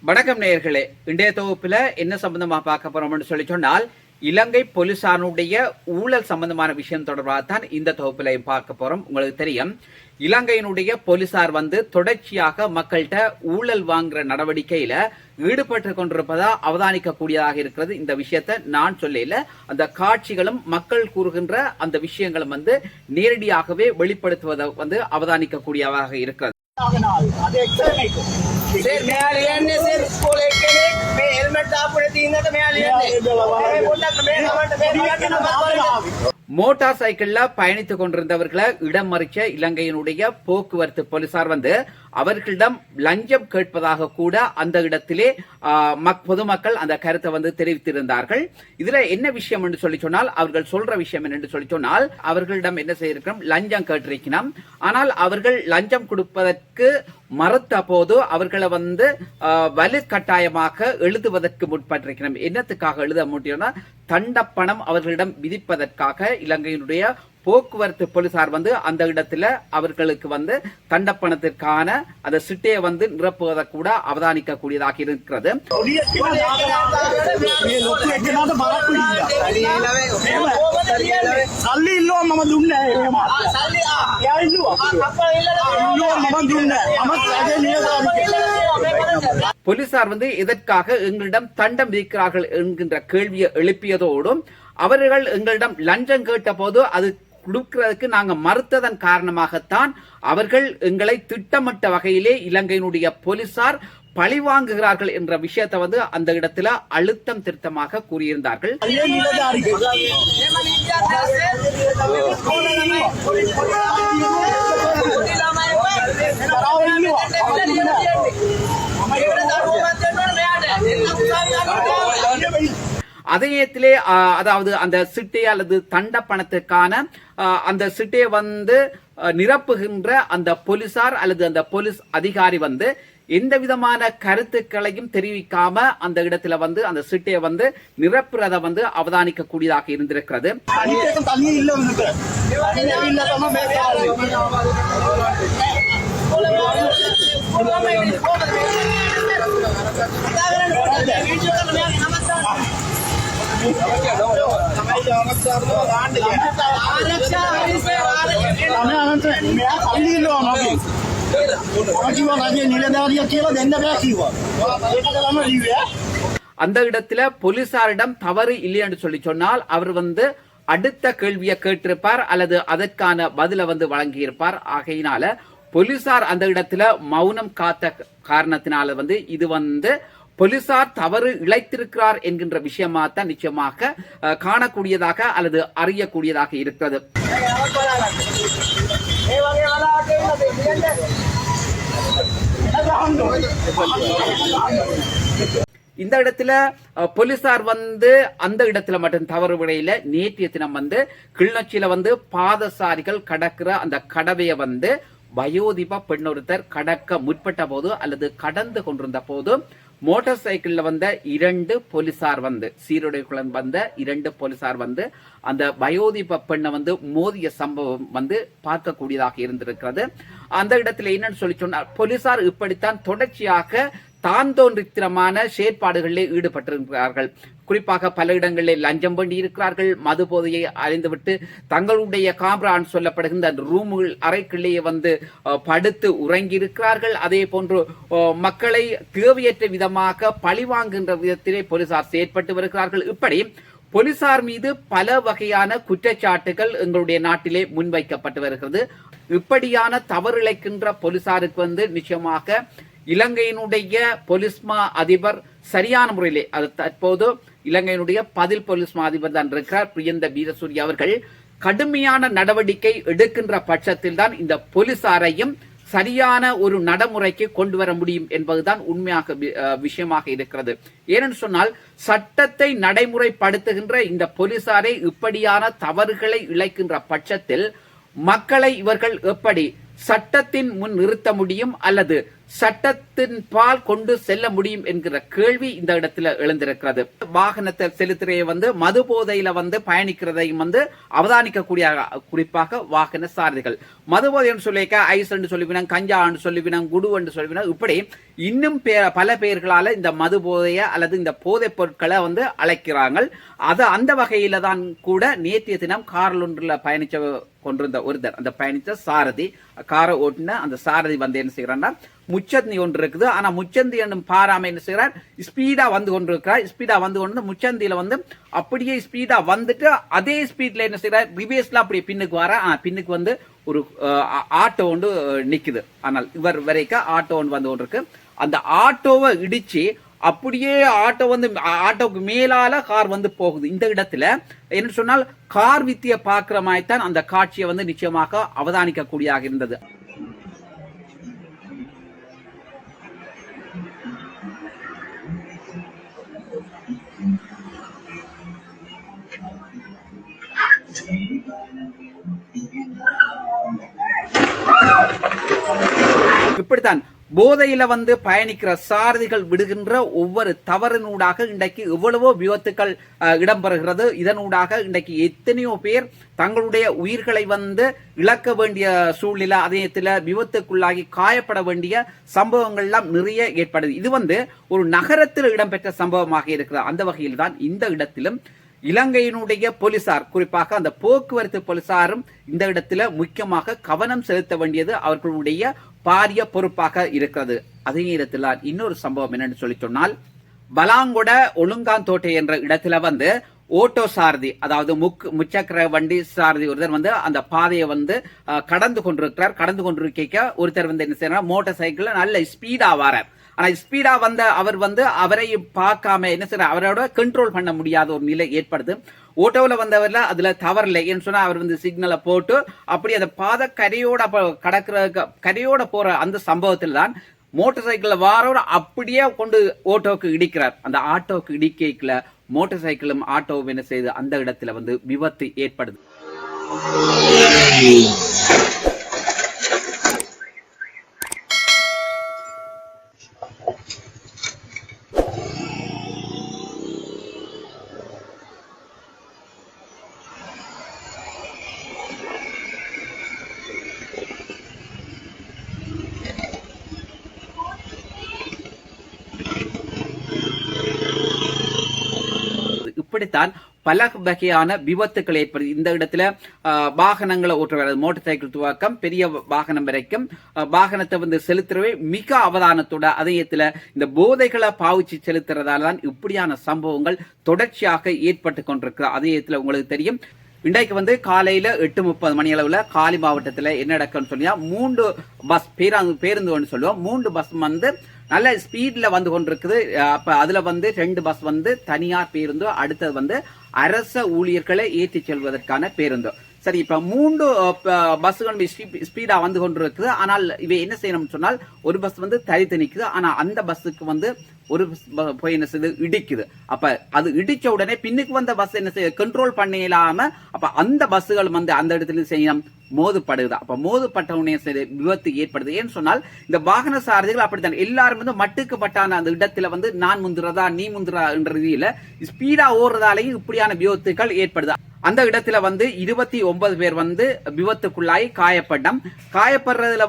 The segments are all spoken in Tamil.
வணக்கம் நேயர்களே, இன்றைய தொகுப்புல என்ன சம்பந்தமா பார்க்க போறோம்னு சொன்னால் இலங்கை போலீசாருடைய ஊழல் சம்பந்தமான விஷயம் தொடர்பாக தான் இந்த தொகுப்புலையும் பார்க்க போறோம். உங்களுக்கு தெரியும், இலங்கையினுடைய போலீசார் தொடர்ச்சியாக மக்கள்கிட்ட ஊழல் வாங்குற நடவடிக்கையில ஈடுபட்டு கொண்டிருப்பதா அவதானிக்கக்கூடியதாக இருக்கிறது. இந்த விஷயத்தை நான் சொல்லல, அந்த காட்சிகளும் மக்கள் கூறுகின்ற அந்த விஷயங்களும் நேரடியாகவே வெளிப்படுத்துவதை அவதானிக்கக்கூடியதாக இருக்கிறது. மோட்டார் சைக்கிள்ல பயணித்துக் கொண்டிருந்தவர்களை இடம் மறிச்ச இலங்கையினுடைய போக்குவரத்து போலீசார் அவர்களிடம் லஞ்சம் கேட்பதாக கூட அந்த இடத்திலே பொதுமக்கள் அந்த கருத்தை தெரிவித்திருந்தார்கள். இதுல என்ன விஷயம் என்று சொல்லி சொன்னால், அவர்கள் சொல்ற விஷயம் என்று சொல்லி சொன்னால், அவர்களிடம் என்ன செய்திருக்கிறோம், லஞ்சம் கேட்டிருக்கிறோம். ஆனால் அவர்கள் லஞ்சம் கொடுப்பதற்கு மறுத்த போது அவர்களை வலுக்கட்டாயமாக எழுதுவதற்கு முற்பட்டிருக்கிறோம். என்னத்துக்காக எழுத முடியும்னா, தண்டப்பணம் அவர்களிடம் விதிப்பதற்காக இலங்கையினுடைய போக்குவரத்து போலீசார் அந்த இடத்துல அவர்களுக்கு தண்டப்பணத்திற்கான அந்த சிட்டையை நிரப்புவதை கூட அவதானிக்க கூடியதாக இருக்கிறது. போலீசார் எதற்காக எங்களிடம் தண்டம் விதிக்கிறார்கள் என்கின்ற கேள்வியை எழுப்பியதோடும், அவர்கள் எங்களிடம் லஞ்சம் கேட்ட போது அது கொடுக்கிறதுக்கு நாங்க மறுத்ததன் காரணமாகத்தான் அவர்கள் எங்களை திட்டமிட்ட வகையிலே இலங்கையினுடைய போலீசார் பழிவாங்குகிறார்கள் என்ற விஷயத்தை அந்த இடத்துல அழுத்தம் திருத்தமாக கூறியிருந்தார்கள். அதே நேரத்திலே அதாவது அந்த சிட்டை அல்லது தண்ட பணத்துக்கான அந்த சிட்டையை நிரப்புகின்ற அந்த போலீசார் அல்லது அந்த போலீஸ் அதிகாரி எந்த விதமான கருத்துக்களையும் தெரிவிக்காம அந்த இடத்துல அந்த சிட்டையை நிரப்புறத அவதானிக்க கூடியதாக இருந்திருக்கிறது. அந்த இடத்துல போலீசாரிடம் தவறு இல்லை என்று சொல்லி சொன்னால் அவர் அடுத்த கேள்வியை கேட்டிருப்பார் அல்லது அதற்கான பதில வழங்கியிருப்பார். ஆகையினால போலீசார் அந்த இடத்துல மௌனம் காத்த காரணத்தினால இது போலீசார் தவறு இழைத்திருக்கிறார் என்கின்ற விஷயமா தான் நிச்சயமாக காணக்கூடியதாக அல்லது அறியக்கூடியதாக இருக்கிறது. இந்த இடத்துல போலீசார் அந்த இடத்துல மட்டும் தவறு விடையில நேற்றைய தினம் கிளிநொச்சியில பாதசாரிகள் கடக்கிற அந்த கடவைய வயோதிப பெண்ணொருத்தர் கடக்க முற்பட்ட போது அல்லது கடந்து கொண்டிருந்த போது மோட்டார் சைக்கிள்ல இரண்டு போலீசார் சீருடைக்குள்ள இரண்டு போலீசார் அந்த வயோதிப பெண்ணை மோதிய சம்பவம் பார்க்கக்கூடியதாக இருந்திருக்கிறது. அந்த இடத்துல என்னன்னு சொல்லி சொன்னார், போலீசார் இப்படித்தான் தொடர்ச்சியாக தான் தோன்றித்தனமான செயற்பாடுகளிலே ஈடுபட்டிருக்கிறார்கள். குறிப்பாக பல இடங்களில் லஞ்சம் வேண்டி இருக்கிறார்கள். மது போதையை அறிந்துவிட்டு தங்களுடைய காம்ரான் சொல்லப்படுகின்ற அந்த ரூமுகள் அறைக்குள்ளேயே படுத்து உறங்கி இருக்கிறார்கள். அதே போன்று மக்களை தேவையற்ற விதமாக பழிவாங்குகின்ற விதத்திலே போலீசார் செயற்பட்டு வருகிறார்கள். இப்படி போலீசார் மீது பல வகையான குற்றச்சாட்டுகள் எங்களுடைய நாட்டிலே முன்வைக்கப்பட்டு வருகிறது. இப்படியான தவறிழைக்கின்ற போலீசாருக்கு நிச்சயமாக இலங்கையினுடைய போலீஸ்மா அதிபர் சரியான முறையிலே, அது தற்போது இலங்கையினுடைய பதில் போலீஸ்மா அதிபர் தான் இருக்கிறார் பிரியந்த வீரசூரிய அவர்கள், கடுமையான நடவடிக்கை எடுக்கின்ற பட்சத்தில் தான் இந்த போலீசாரையும் சரியான ஒரு நடைமுறைக்கு கொண்டு வர முடியும் என்பதுதான் உண்மையாக விஷயமாக இருக்கிறது. ஏனென்று சொன்னால், சட்டத்தை நடைமுறைப்படுத்துகின்ற இந்த போலீசாரை இப்படியான தவறுகளை இழைக்கின்ற பட்சத்தில் மக்களை இவர்கள் எப்படி சட்டத்தின் முன் நிறுத்த முடியும் அல்லது சட்டத்தின் பால் கொண்டு செல்ல முடியும் என்கிற கேள்வி இந்த இடத்துல எழுந்திருக்கிறது. வாகனத்தை செலுத்துறையை மது போதையில பயணிக்கிறதையும் அவதானிக்கக்கூடிய குறிப்பாக வாகன சாரதிகள் மது போதை சொல்லிக்க ஐஸ் என்று சொல்லுவினா, கஞ்சா என்று சொல்லுவினா, குடு என்று சொல்லுவினா, இப்படி இன்னும் பல பெயர்களால இந்த மது போதைய அல்லது இந்த போதைப் பொருட்களை அழைக்கிறாங்க. அது அந்த வகையில தான் கூட நேற்றைய தினம் காரில் ஒன்றில் பயணிச்ச கொண்டிருந்த ஒருத்தர், அந்த பயணிச்ச சாரதி, காரை ஓட்டின அந்த சாரதி என்ன செய்யறான்னா, முச்சந்தி ஒன்று இருக்குது. ஆனா முச்சந்தி என்னும் பாராம என்ன செய்யறார், ஸ்பீடா வந்து கொண்டிருக்கிறார். ஸ்பீடா வந்து கொண்டு முச்சந்தியில அப்படியே ஸ்பீடா வந்துட்டு அதே ஸ்பீட்ல என்ன செய்யறார், ரிவேஸ்ல அப்படி பின்னுக்கு வர, பின்னுக்கு ஒரு ஆட்டோ ஒன்று நிக்குது. ஆனால் இவர் வரைக்கும் ஆட்டோ ஒன்று வந்து கொண்டிருக்கு. அந்த ஆட்டோவை இடிச்சு அப்படியே ஆட்டோவுக்கு மேலால கார் போகுது. இந்த இடத்துல என்ன சொன்னால் கார் வித்திய பாக்குற மாதிரி தான் அந்த காட்சியை நிச்சயமாக அவதானிக்க கூடியதாக இருந்தது. இப்படித்தான் போதையில பயணிக்கிற சாரதிகள் விடுகின்ற ஒவ்வொரு தவறினூடாக இன்றைக்கு எவ்வளவோ விபத்துக்கள் இடம்பெறுகிறது. இதனூடாக இன்றைக்கு எத்தனையோ பேர் தங்களுடைய உயிர்களை இழக்க வேண்டிய சூழ்நிலை, அதயத்தில் விபத்துக்குள்ளாகி காயப்பட வேண்டிய சம்பவங்கள் எல்லாம் நிறைய ஏற்படுது. இது ஒரு நகரத்தில் இடம்பெற்ற சம்பவமாக இருக்கிறது. அந்த வகையில் தான் இந்த இடத்திலும் இலங்கையினுடைய போலீசார், குறிப்பாக அந்த போக்குவரத்து போலீசாரும் இந்த இடத்துல முக்கியமாக கவனம் செலுத்த வேண்டியது அவர்களுடைய பாரிய பொறுப்பாக இருக்கிறது. அதே நேரத்தில் இன்னொரு சம்பவம் என்னன்னு சொல்லி சொன்னால், பலாங்கொட ஒழுங்காந்தோட்டை என்ற இடத்துல ஓட்டோ சாரதி, அதாவது முச்சக்கர வண்டி சாரதி ஒருத்தர் அந்த பாதையை கடந்து கொண்டிருக்கிறார். கடந்து கொண்டிருக்க ஒருத்தர் என்ன செய்யறார், மோட்டார் சைக்கிள்ல நல்ல ஸ்பீடா வரார். ஆனா ஸ்பீடா அவர் அவரை பார்க்காம என்ன செய்யற, அவரோட கண்ட்ரோல் பண்ண முடியாத ஒரு நிலை ஏற்படுது. ஓட்டோவில் வந்தவர்ல அதுல தவறில்லை ஏன்னு சொன்னா, அவர் சிக்னலை போட்டு அப்படி அந்த பாதை கரையோட போற அந்த சம்பவத்தில் தான் மோட்டார் சைக்கிள் வாரோட அப்படியே கொண்டு ஓட்டோவுக்கு இடிக்கிறார். அந்த ஆட்டோவுக்கு இடிக்கல மோட்டார் சைக்கிளும் ஆட்டோவும் என்ன செய்து அந்த இடத்துல விபத்து ஏற்படுது. இப்படித்தான் பல வகையான விபத்துக்கள் ஏற்படுது. இந்த இடத்துல வாகனங்களை ஓட்டுற மோட்டார் சைக்கிள் துவக்கம் பெரிய வாகனம் வரைக்கும் வாகனத்தை செலுத்துறவே மிக அவதானத்தோட, அதயத்துல இந்த போதைகளை பாவிச்சு செலுத்துறதால தான் இப்படியான சம்பவங்கள் தொடர்ச்சியாக ஏற்பட்டு கொண்டிருக்கிற. அதயத்துல உங்களுக்கு தெரியும், இன்றைக்கு காலையில 8:30 மணி அளவுல காலி மாவட்டத்தில் என்ன நடக்குன்னு சொன்னா, 3 பஸ் பேருந்து சொல்லுவோம், 3 பஸ் நல்ல ஸ்பீட்ல கொண்டிருக்குது. அப்ப அதுல 2 பஸ் தனியார் பேருந்து, அடுத்தது அரச ஊழியர்களை ஏற்றி செல்வதற்கான பேருந்து. சரி, இப்ப 3 பஸ்கள் ஸ்பீடா கொண்டிருக்குது. ஆனால் இவை என்ன செய்யணும்னு சொன்னால், ஒரு பஸ் தனித்து நிக்குது. ஆனா அந்த பஸ்ஸுக்கு ஒரு போய் என்ன செய்யுது, இடிக்குது. அப்ப அது இடிச்ச உடனே பின்னுக்கு வந்த பஸ் என்ன செய்ய கண்ட்ரோல் பண்ணலாம, அப்ப அந்த பஸ்ஸுகள் அந்த இடத்துல செய்யணும் மோதுப்படுது. அப்ப மோதுப்பட்ட உடனே விபத்து ஏற்படுது. ஏன்னு சொன்னால், இந்த வாகன சாரதிகள் அப்படித்தான் எல்லாரும் மட்டுக்கு பட்டான அந்த இடத்துல நான் முந்துறதா நீ முந்துறா என்ற ரீதியில ஸ்பீடா ஓடுறதாலையும் இப்படியான விபத்துக்கள் ஏற்படுது. அந்த இடத்துல 29 பேர் விபத்துக்குள்ளாய் காயப்படுறதுல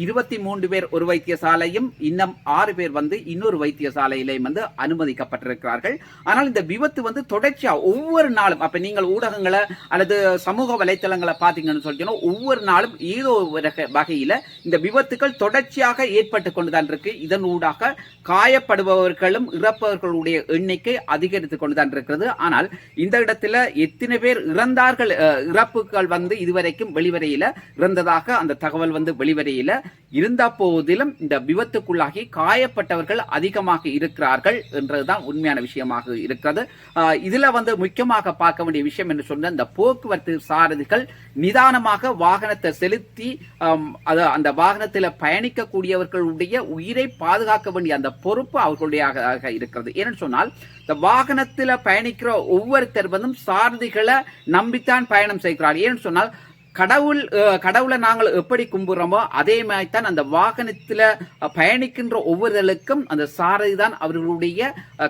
23 பேர் ஒரு வைத்தியசாலையும் இன்னும் 6 பேர் இன்னொரு வைத்தியசாலையிலையும் அனுமதிக்கப்பட்டிருக்கிறார்கள். ஆனால் இந்த விபத்து தொடர்ச்சியா ஒவ்வொரு நாளும், அப்ப நீங்கள் ஊடகங்களை அல்லது சமூக வலைத்தளங்களை பாத்தீங்கன்னு சொல்லிட்டோம், ஒவ்வொரு நாளும் ஏதோ ஒரு வகையில இந்த விபத்துக்கள் தொடர்ச்சியாக ஏற்பட்டு கொண்டுதான் இருக்கு. இதனூடாக காயப்படுபவர்களும் இறப்பவர்களுடைய எண்ணிக்கை அதிகரித்துக் கொண்டுதான் இருக்கிறது. ஆனால் இந்த இடத்துல எத்தனை பேர் இறந்தார்கள், இறப்புகள் இதுவரைக்கும் வெளிவரையில இறந்ததாக அந்த தகவல் வெளிவரையில இருந்த போதிலும் இந்த விபத்துக்குள்ளாகி காயப்பட்டவர்கள் அதிகமாக இருக்கிறார்கள் என்றதுதான் உண்மையான விஷயமாக இருக்கிறது. இதுல முக்கியமாக பார்க்க வேண்டிய விஷயம் என்று சொன்ன, இந்த போக்குவரத்து சாரதிகள் நிதானமாக வாகனத்தை செலுத்தி அந்த வாகனத்தில் பயணிக்கக்கூடியவர்களுடைய உயிரை பாதுகாக்க வேண்டிய அந்த பொறுப்பு அவர்களுடைய இருக்கிறது. ஏன்னு சொன்னால், இந்த வாகனத்தில் பயணிக்கிற ஒவ்வொருத்தர் சாரதிகளை நம்பித்தான் பயணம் செய்கிறார். ஏன்னு சொன்னால், கடவுளை நாங்கள் எப்படி கும்பிடுறோமோ அதே மாதிரி தான் அந்த வாகனத்துல பயணிக்கின்ற ஒவ்வொருவருக்கும் அந்த சாரதி தான் அவர்களுடைய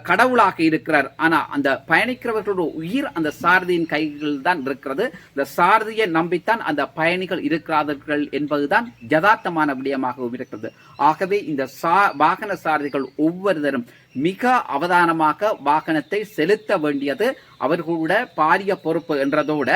கடவுளாக இருக்கிறார். ஆனா அந்த பயணிக்கிறவர்களுடைய உயிர் அந்த சாரதியின் கைகளில் தான் இருக்கிறது. இந்த சாரதியை நம்பித்தான் அந்த பயணிகள் இருக்கிறார்கள் என்பதுதான் யதார்த்தமான விடயமாகவும் இருக்கிறது. ஆகவே இந்த வாகன சாரதிகள் ஒவ்வொருவரும் மிக அவதானமாக வாகனத்தை செலுத்த வேண்டியது அவர்களுடைய பாரிய பொறுப்பு என்றதோட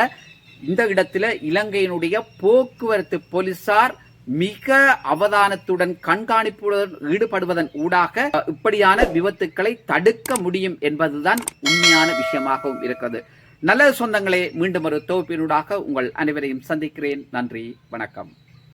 இந்த இடத்துல இலங்கையினுடைய போக்குவரத்து போலீசார் மிக அவதானத்துடன் கண்காணிப்புடன் ஈடுபடுவதன் ஊடாக இப்படியான விபத்துக்களை தடுக்க முடியும் என்பதுதான் உண்மையான விஷயமாகவும் இருக்கிறது. நல்ல சொந்தங்களே, மீண்டும் ஒரு தொகுப்பினூடாக உங்கள் அனைவரையும் சந்திக்கிறேன். நன்றி, வணக்கம்.